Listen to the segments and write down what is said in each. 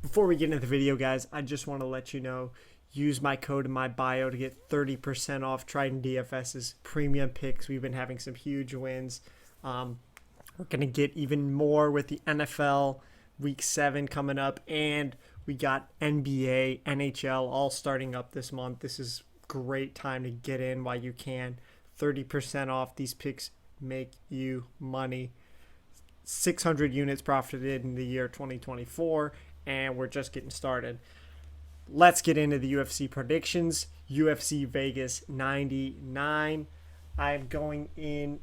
Before we get into the video, guys, I just want to let you know, use my code in my bio to get 30% off Trident DFS's premium picks. We've been having some huge wins. We're going to get even more with the NFL Week 7 coming up, and we got NBA, NHL all starting up this month. This is great time to get in while you can. 30% off. These picks make you money. 600 units profited in the year 2024, and we're just getting started. Let's get into the UFC predictions. UFC Vegas 99. I'm going in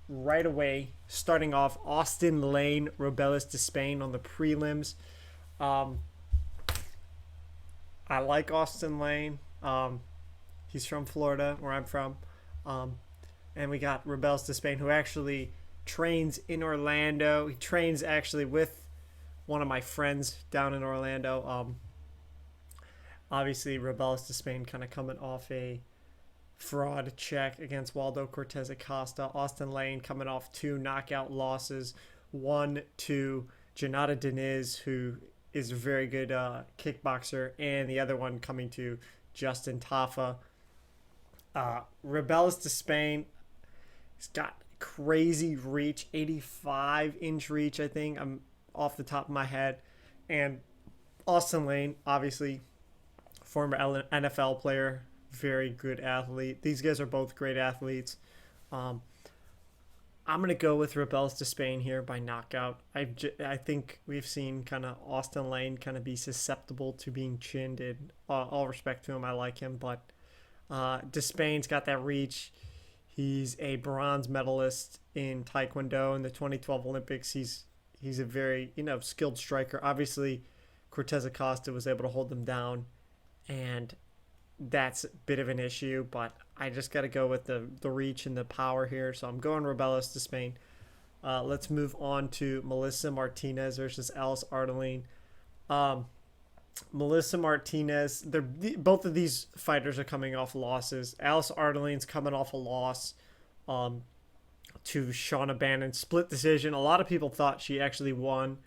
right away, starting off Austin Lane, Robelis de Spain on the prelims. I like Austin Lane. He's from Florida, where I'm from. And we got Robelis de Spain, who actually trains in Orlando. He trains actually with one of my friends down in Orlando. Obviously, Robelis de Spain kind of coming off a fraud check against Waldo Cortez Acosta. Austin Lane coming off 2 knockout losses. One to Janata Deniz, who is a very good kickboxer, and the other one coming to Justin Tafa. Robelis de Spain, he's got crazy reach, 85-inch reach, I think. I'm off the top of my head. And Austin Lane, obviously, former NFL player, very good athlete. These guys are both great athletes. I'm going to go with Robelis de Spain here by knockout. I think we've seen kind of Austin Lane kind of be susceptible to being chinned. In all respect to him, I like him. But de Spain's got that reach. He's a bronze medalist in Taekwondo in the 2012 Olympics. He's a very skilled striker. Obviously, Cortez Acosta was able to hold him down, and that's a bit of an issue, but I just got to go with the reach and the power here. So I'm going Robelis de Spain. Let's move on to Melissa Martinez versus Alice Ardeline. Melissa Martinez, both of these fighters are coming off losses. Alice Ardeline's coming off a loss to Shauna Bannon. Split decision. A lot of people thought she actually won.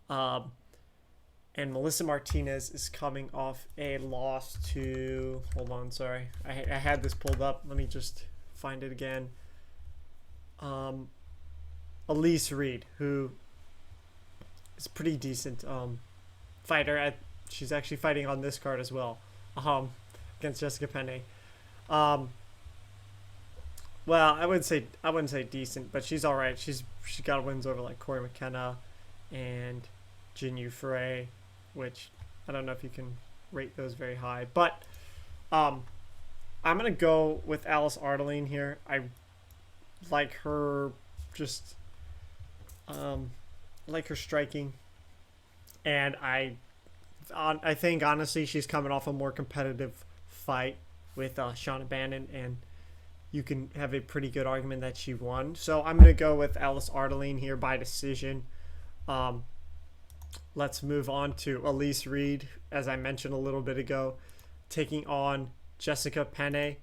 And Melissa Martinez is coming off a loss to... Hold on, sorry. I had this pulled up. Let me just find it again. Elise Reed, who is a pretty decent fighter. She's actually fighting on this card as well, against Jessica Penne. Well, I wouldn't say decent, but she's all right. She's got wins over like Corey McKenna and Jinyu Frey, which I don't know if you can rate those very high. But I'm going to go with Alice Ardeline here. I like her like her striking. And I think, honestly, she's coming off a more competitive fight with Shauna Bannon, and you can have a pretty good argument that she won. So I'm going to go with Alice Ardeline here by decision. Let's move on to Elise Reed, as I mentioned a little bit ago, taking on Jessica Penne.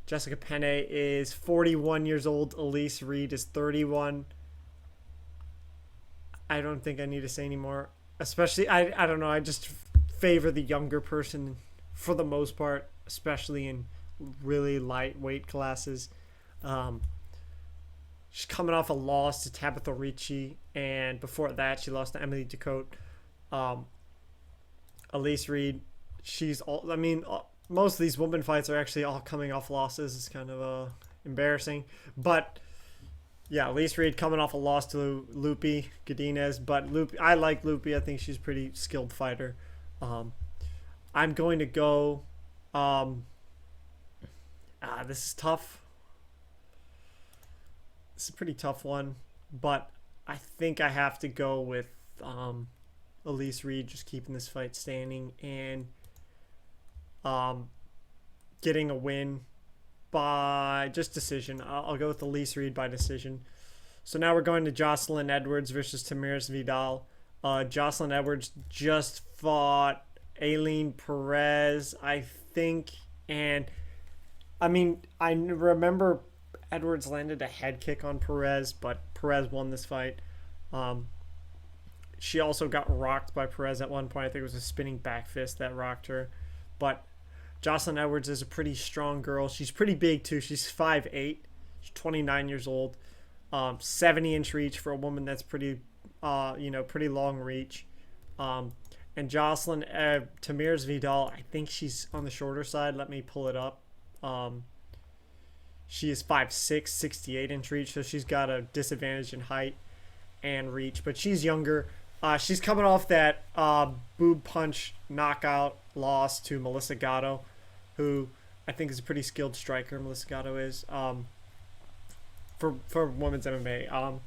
Jessica Penne is 41 years old. Elise Reed is 31. I don't think I need to say anymore. Especially, I don't know, I just favor the younger person for the most part, especially in really lightweight classes. She's coming off a loss to Tabitha Ricci, and before that, she lost to Emily Ducote. Elise Reed, most of these women fights are actually all coming off losses. It's kind of embarrassing. But, yeah, Elise Reed coming off a loss to Lupi Godinez. But I like Lupi. I think she's a pretty skilled fighter. I'm going to go... this is tough. It's a pretty tough one, but I think I have to go with Elise Reed just keeping this fight standing and getting a win by just decision. I'll go with Elise Reed by decision. So now we're going to Jocelyn Edwards versus Tamiris Vidal. Jocelyn Edwards just fought Aileen Perez, I think, and I remember Edwards landed a head kick on Perez, but Perez won this fight. she also got rocked by Perez at one point. I think it was a spinning back fist that rocked her. But Jocelyn Edwards is a pretty strong girl. She's pretty big too. She's 5'8". She's 29 years old. 70-inch reach for a woman. That's pretty, pretty long reach. And Jocelyn Tamir's Vidal, I think she's on the shorter side. Let me pull it up. She is 5'6", 68-inch reach, so she's got a disadvantage in height and reach, but she's younger. She's coming off that boob punch knockout loss to Melissa Gatto, who I think is a pretty skilled striker. Melissa Gatto is for women's MMA.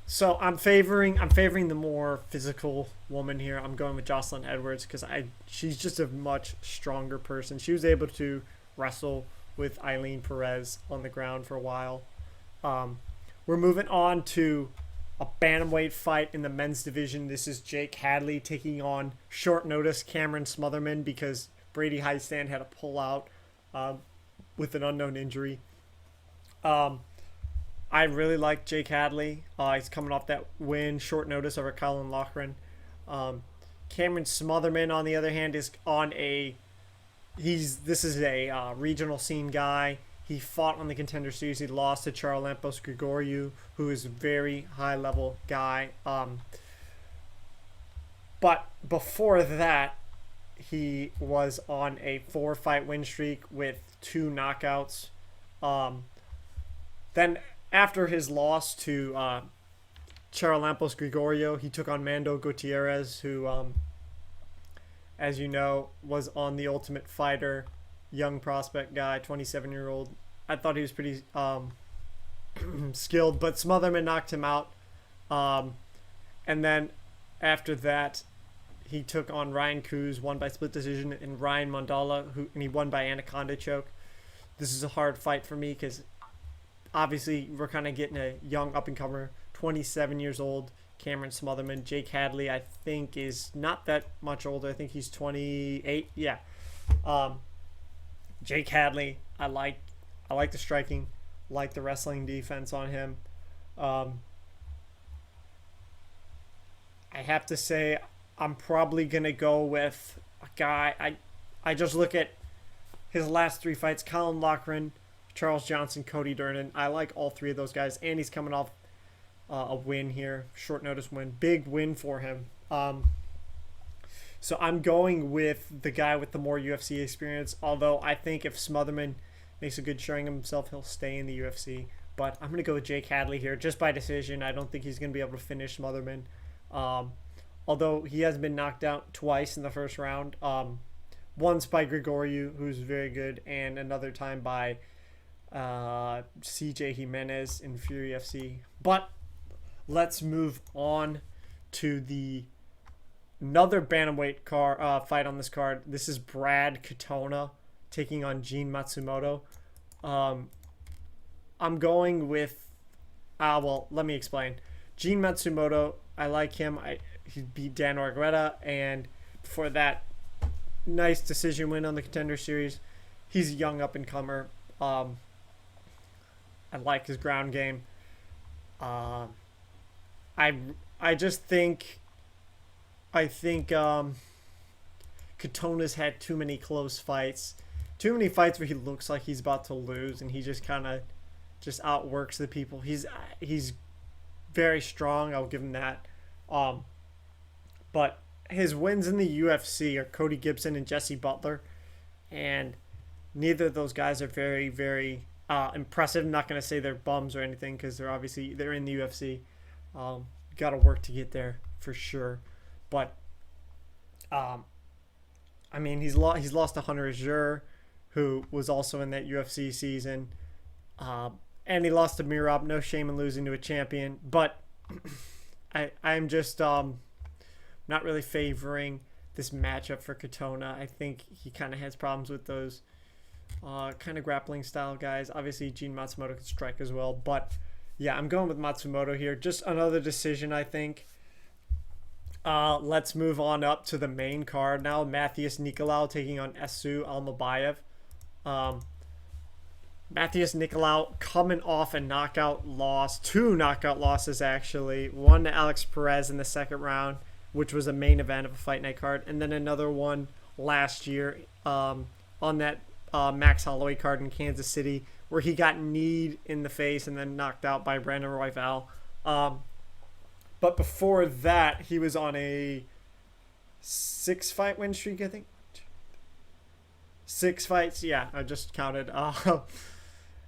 So I'm favoring the more physical woman here. I'm going with Jocelyn Edwards because she's just a much stronger person. She was able to wrestle with Eileen Perez on the ground for a while. We're moving on to a bantamweight fight in the men's division. This is Jake Hadley taking on short notice Cameron Smotherman because Brady Heistand had to pull out with an unknown injury. I really like Jake Hadley. He's coming off that win, short notice over Colin Loughran. Cameron Smotherman, on the other hand, is on a regional scene guy. He fought on the Contender Series. He lost to Charalampos Grigoriou, who is a very high-level guy. But before that, he was on a 4-fight win streak with 2 knockouts. Then after his loss to Charalampos Grigoriou, he took on Mando Gutierrez, who, as you know, was on The Ultimate Fighter, young prospect guy, 27-year-old. I thought he was pretty skilled, but Smotherman knocked him out. And then after that, he took on Ryan Coos, won by split decision, and Ryan Mandala, and he won by anaconda choke. This is a hard fight for me because obviously we're kind of getting a young up-and-comer, 27 years old, Cameron Smotherman. Jake Hadley, I think, is not that much older. I think he's 28. Yeah. Jake Hadley, I like the striking, like the wrestling defense on him. I have to say I'm probably going to go with a guy. I just look at his last 3 fights, Colin Loughran, Charles Johnson, Cody Durden. I like all 3 of those guys, and he's coming off a win here, short notice win, big win for him. So I'm going with the guy with the more UFC experience, although I think if Smotherman makes a good showing of himself, he'll stay in the UFC. But I'm going to go with Jake Hadley here, just by decision. I don't think he's going to be able to finish Smotherman. Although he has been knocked out twice in the first round. Once by Grigoriou, who's very good, and another time by CJ Jimenez in Fury FC. But let's move on to another bantamweight fight on this card. This is Brad Katona taking on Gene Matsumoto. I'm going with let me explain. Gene Matsumoto, I like him. He beat Dan Argueta, and before that, nice decision win on the Contender Series. He's a young up-and-comer. I like his ground game. I think Katona's had too many close fights. Too many fights where he looks like he's about to lose, and he just kind of outworks the people. He's very strong. I'll give him that. But his wins in the UFC are Cody Gibson and Jesse Butler, and neither of those guys are very, very impressive. I'm not going to say they're bums or anything because they're in the UFC. Got to work to get there for sure. But he's lost to Hunter Azure, who was also in that UFC season, and he lost to Mirab. No shame in losing to a champion, but I'm just not really favoring this matchup for Katona. I think he kind of has problems with those kind of grappling style guys. Obviously, Gene Matsumoto can strike as well, but yeah, I'm going with Matsumoto here. Just another decision, I think. Let's move on up to the main card now. Matthias Nicolau taking on Esu Almabayev. Matheus Nicolau coming off a knockout loss, two knockout losses actually. One to Alex Perez in the second round, which was a main event of a fight night card, and then another one last year on that Max Holloway card in Kansas City, where he got kneed in the face and then knocked out by Brandon Royval. But before that, he was on a 6-fight win streak, I think. 6 fights, yeah, I just counted.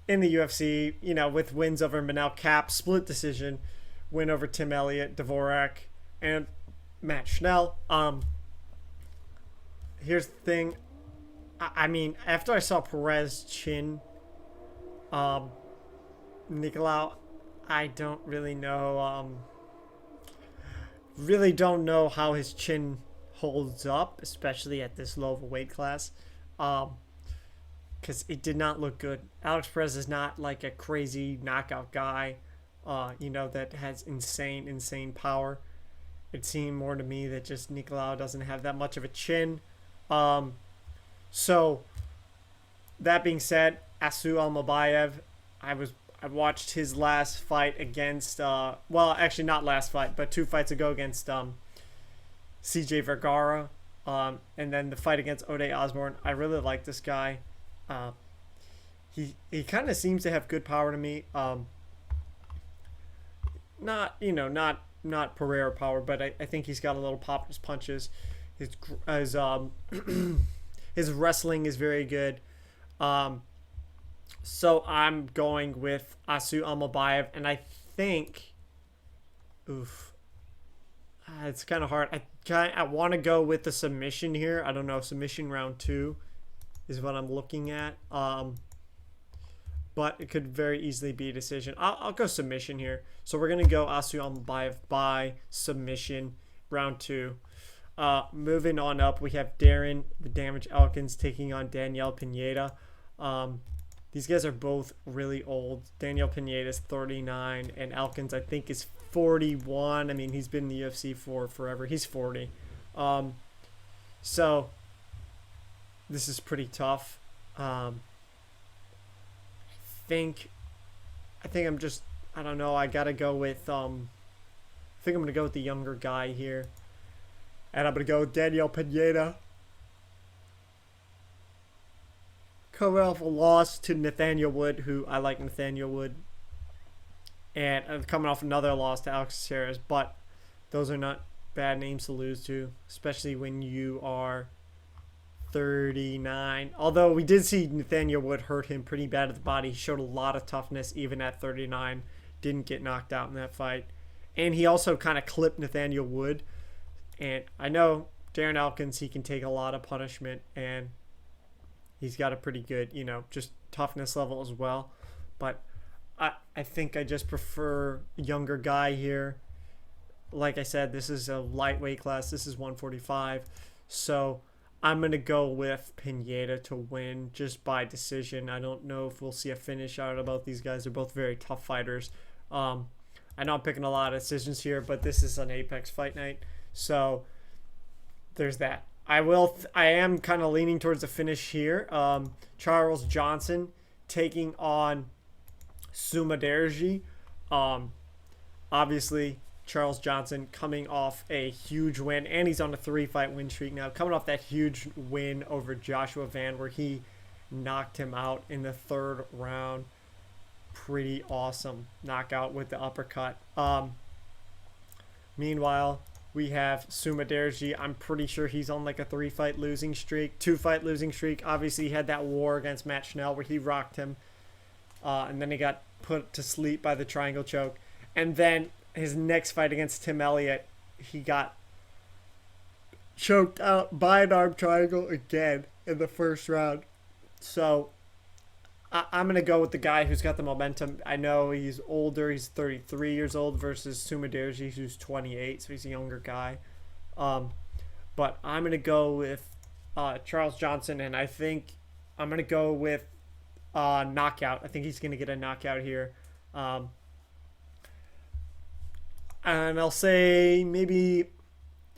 In the UFC, with wins over Manel Cap, split decision, win over Tim Elliott, Dvorak, and Matt Schnell. Here's the thing. I mean, after I saw Perez chin Nicolau, I don't really know. Really don't know how his chin holds up, especially at this low of a weight class. Because it did not look good. Alex Perez is not like a crazy knockout guy, that has insane power. It seemed more to me that just Nicolau doesn't have that much of a chin. So, that being said, Asu Almabayev, I watched his last fight against, actually not last fight, but 2 fights ago against CJ Vergara. And then the fight against Ode Osborne. I really like this guy. He kind of seems to have good power to me. Not Pereira power, but I think he's got a little pop in his punches. His his wrestling is very good. So I'm going with Asu Almabayev, and I think, it's kind of hard. I want to go with the submission here. I don't know. Submission round 2 is what I'm looking at. But it could very easily be a decision. I'll go submission here. So we're going to go Asu Almabayev by submission round 2. Moving on up, we have Darren the Damage Elkins taking on Daniel Pineda. These guys are both really old. Daniel Pineda is 39, and Elkins, I think, is 41. I mean, he's been in the UFC for forever. He's 40. So this is pretty tough. I think I'm just, I don't know. I gotta go with I think I'm gonna go with the younger guy here, and I'm gonna go with Daniel Pineda. Coming off a loss to Nathaniel Wood, who I like Nathaniel Wood, and coming off another loss to Alex Caceres, but those are not bad names to lose to, especially when you are 39. Although we did see Nathaniel Wood hurt him pretty bad at the body. He showed a lot of toughness even at 39. Didn't get knocked out in that fight. And he also kind of clipped Nathaniel Wood. And I know Darren Elkins, he can take a lot of punishment, and he's got a pretty good, just toughness level as well. But I think I just prefer a younger guy here. Like I said, this is a lightweight class. This is 145. So I'm going to go with Pineda to win just by decision. I don't know if we'll see a finish out of both these guys. They're both very tough fighters. I know I'm picking a lot of decisions here, but this is an Apex Fight Night. So there's that. I am kind of leaning towards the finish here. Charles Johnson taking on Sumaderji. Obviously, Charles Johnson coming off a huge win, and he's on a 3-fight win streak now. Coming off that huge win over Joshua Van, where he knocked him out in the 3rd round. Pretty awesome knockout with the uppercut. Meanwhile, we have Sumaderji. I'm pretty sure he's on like a 3-fight losing streak, 2-fight losing streak. Obviously, he had that war against Matt Schnell where he rocked him, and then he got put to sleep by the triangle choke. And then his next fight against Tim Elliott, he got choked out by an arm triangle again in the 1st round. So I'm going to go with the guy who's got the momentum. I know he's older. He's 33 years old versus Sumaderji, who's 28, so he's a younger guy. But I'm going to go with Charles Johnson, and I think I'm going to go with knockout. I think he's going to get a knockout here. And I'll say maybe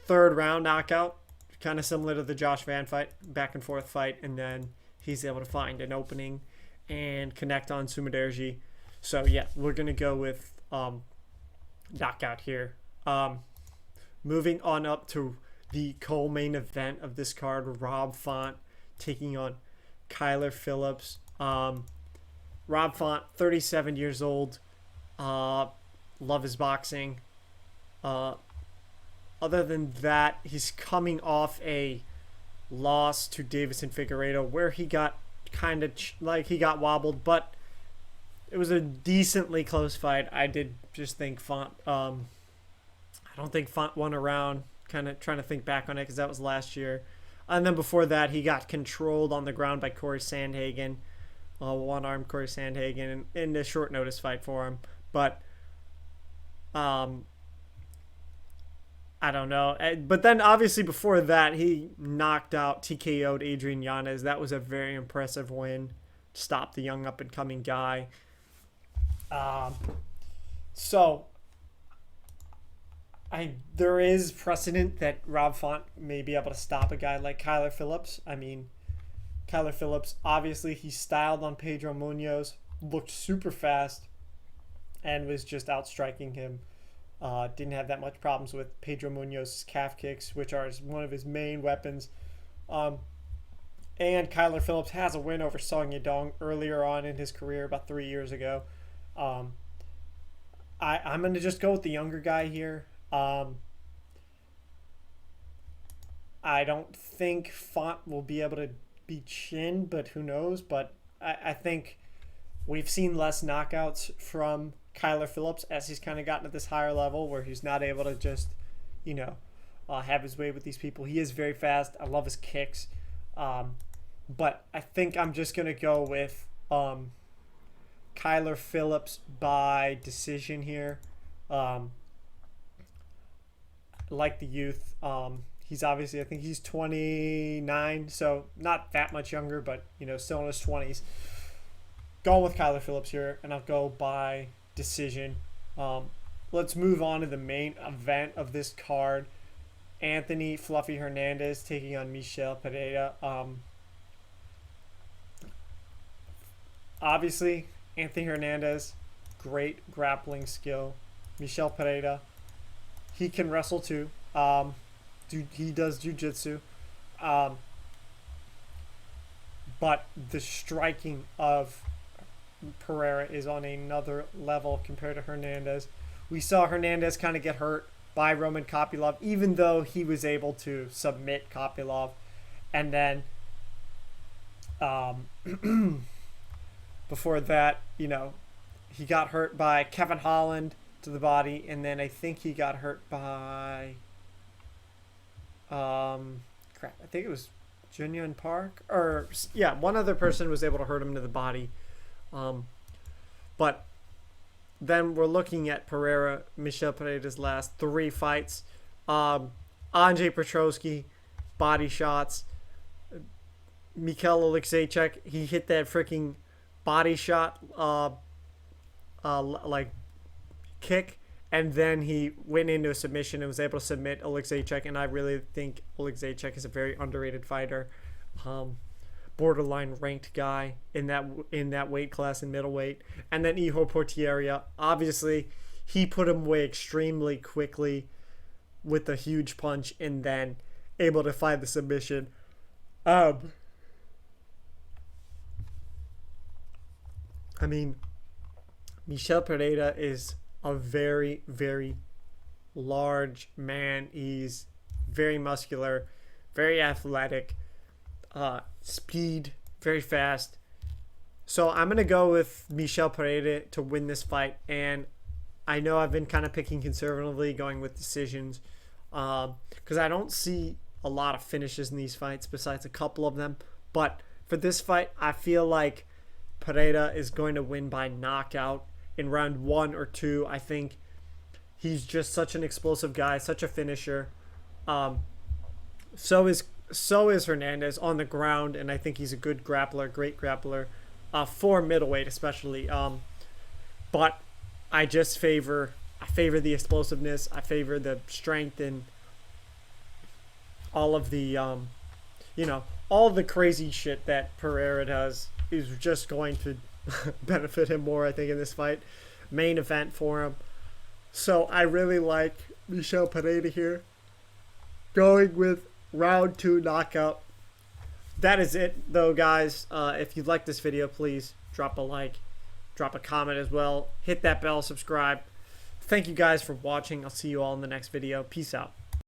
3rd round knockout, kind of similar to the Josh Van fight, back and forth fight, and then he's able to find an opening and connect on Sumaderji. So yeah, we're gonna go with knockout here. Moving on up to the co-main event of this card, Rob Font taking on Kyler Phillips. Rob Font, 37 years old. Love his boxing. Other than that, he's coming off a loss to Davison Figueiredo where he got kind of he got wobbled, but it was a decently close fight. I did just think Font. I don't think Font won a round. Kind of trying to think back on it because that was last year. And then before that, he got controlled on the ground by Corey Sandhagen, one-armed Corey Sandhagen, in a short notice fight for him. But I don't know. But then obviously before that, he knocked out, TKO'd Adrian Yanez. That was a very impressive win. Stopped the young up-and-coming guy. There is precedent that Rob Font may be able to stop a guy like Kyler Phillips. I mean, Kyler Phillips, obviously, he styled on Pedro Munoz, looked super fast, and was just outstriking him. Didn't have that much problems with Pedro Munoz's calf kicks, which are one of his main weapons. And Kyler Phillips has a win over Song Yadong earlier on in his career, about 3 years ago. I'm going to just go with the younger guy here. I don't think Font will be able to beat Shin, but who knows? But I think we've seen less knockouts from Kyler Phillips as he's kind of gotten to this higher level where he's not able to just, have his way with these people. He is very fast. I love his kicks. But I think I'm just going to go with Kyler Phillips by decision here. Like the youth. He's obviously, I think he's 29, so not that much younger, but, still in his 20s. Going with Kyler Phillips here, and I'll go by decision. Let's move on to the main event of this card. Anthony Fluffy Hernandez taking on Michel Pereira. Obviously, Anthony Hernandez, great grappling skill. Michel Pereira, he can wrestle too. He does jiu-jitsu. But the striking of Pereira is on another level compared to Hernandez. We saw Hernandez kind of get hurt by Roman Kopylov, even though he was able to submit Kopylov. And then before that, he got hurt by Kevin Holland to the body, and then I think he got hurt by I think it was Junyun Park, or one other person was able to hurt him to the body. But then we're looking at Michel Pereira's last 3 fights. Andrzej Petrosky, body shots. Mikhail Alexeychuk, he hit that freaking body shot kick, and then he went into a submission and was able to submit Alexeychuk, and I really think Alexeychuk is a very underrated fighter. Borderline ranked guy in that weight class in middleweight. And then Iho Portieria, obviously he put him away extremely quickly with a huge punch and then able to find the submission. Michel Pereira is a very, very large man. He's very muscular, very athletic, speed, very fast. So I'm going to go with Michel Pereira to win this fight. And I know I've been kind of picking conservatively, going with decisions, because I don't see a lot of finishes in these fights besides a couple of them. But for this fight, I feel like Pereira is going to win by knockout in round 1 or 2. I think he's just such an explosive guy, such a finisher. So is Hernandez on the ground, and I think he's a good grappler, great grappler, for middleweight especially. But I just favor the explosiveness. I favor the strength and all of the all the crazy shit that Pereira does. is just going to benefit him more, I think, in this fight. Main event for him. So I really like Michel Pereira here. Going with round 2 knockout. That is it, though, guys. If you like this video, please drop a like, drop a comment as well. Hit that bell, subscribe. Thank you guys for watching. I'll see you all in the next video. Peace out.